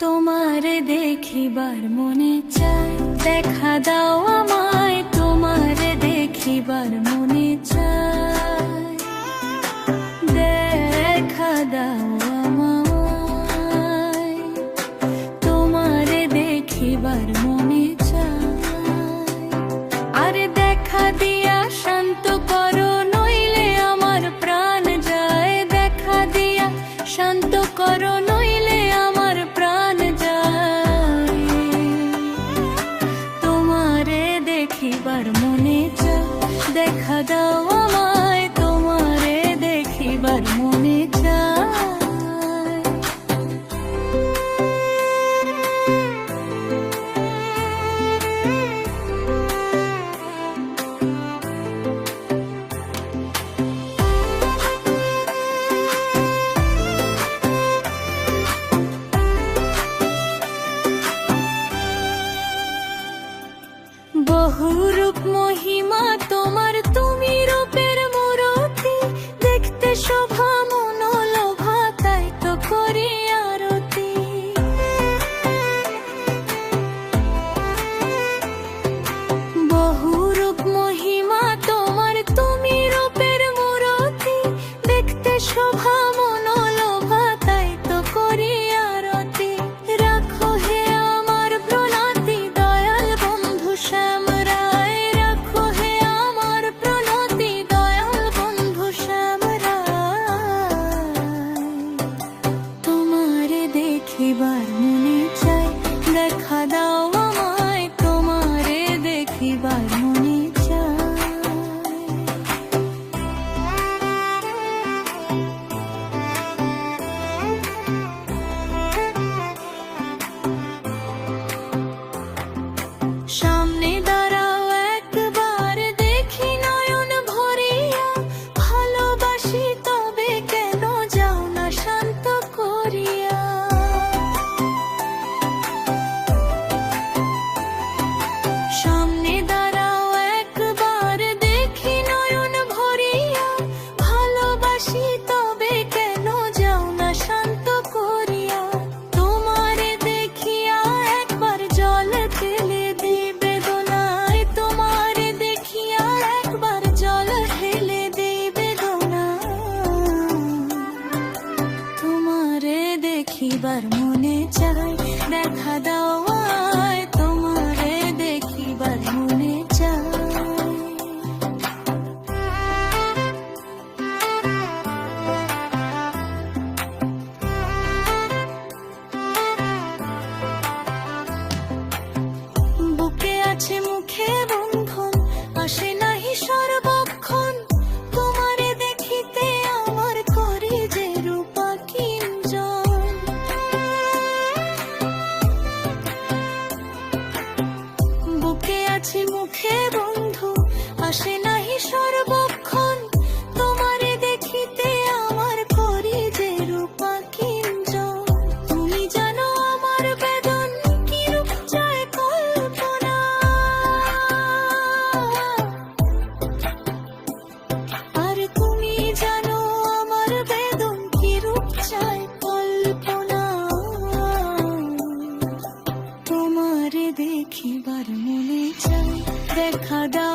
তোমারে দেখিবার মনে চায়, দেখা দাও আমায়। তোমারে দেখিবার মনে চায়, দেখা দাও আমায়। তোমারে দেখিবার মনে চায়, আরে দেখা দিয়া শান্ত করো, নইলে আমার প্রাণ যায়। দেখা দিয়া শান্ত করো, নইলে আমার প্রাণ যায়। তোমারে দেখিবার মনে চায়, দেখা দাও আমায়। তোমারে দেখিবার মনে চায়। বহুরূপ মহিমা তোমার, তুমি রূপের মূরতি। দেখতে শোভা মনোলোভা, তাই তো করি আরতি। বহুরূপ মহিমা তোমার, তুমি রূপের মূরতি। দেখতে শোভা মনোলোভা, তাই তো করি আরতি। রাখো হে আমার প্রণতি, দয়াল বন্ধু শ্যাম রায়। রাখো হে আমার প্রণতি, দয়াল বন্ধু শ্যাম রায়। তোমারে দেখিবার মনে চায়, দেখা দাও আমায়। তোমারে দেখিবার মনে চায়। সামনে দাঁড়াও একবার, দেখি নয়ন ভরিয়া। ভালোবাসি তবে কেন যাও না শান্ত করিয়া। সামনে দাঁড়াও একবার, দেখি নয়ন ভরিয়া। ভালোবাসি তবে কেন যাও না শান্ত করিয়া। তোমারে দেখিয়া একবার জল ফেলে দিই বেদনায়। তোমারে দেখিয়া একবার জল ফেলে দিই বেদনায়। তোমারে দেখিবার মনে চায়, দেখা দাও আমায়। তোমারে দেখিবার মনে চায়। বুকে আছে মুখে বন্ধন, আসে নাহি সর্বক্ষণ। তোমারে দেখিতে আমার করি যে রূপা কিঞ্জন। বুকে আছে মুখে বন্ধু, আসে নাহি সর্বক্ষণ। তোমারে দেখিতে আমার করি যে রূপা কিঞ্জন। তুমি জানো আমার বেদন, কি রূপ চায় কল্পনা। আর তুমি জানো আমার বেদন, কি রূপ চায় কল্পনা। তোমারে দেখিবার মনে চায়, দেখা দাও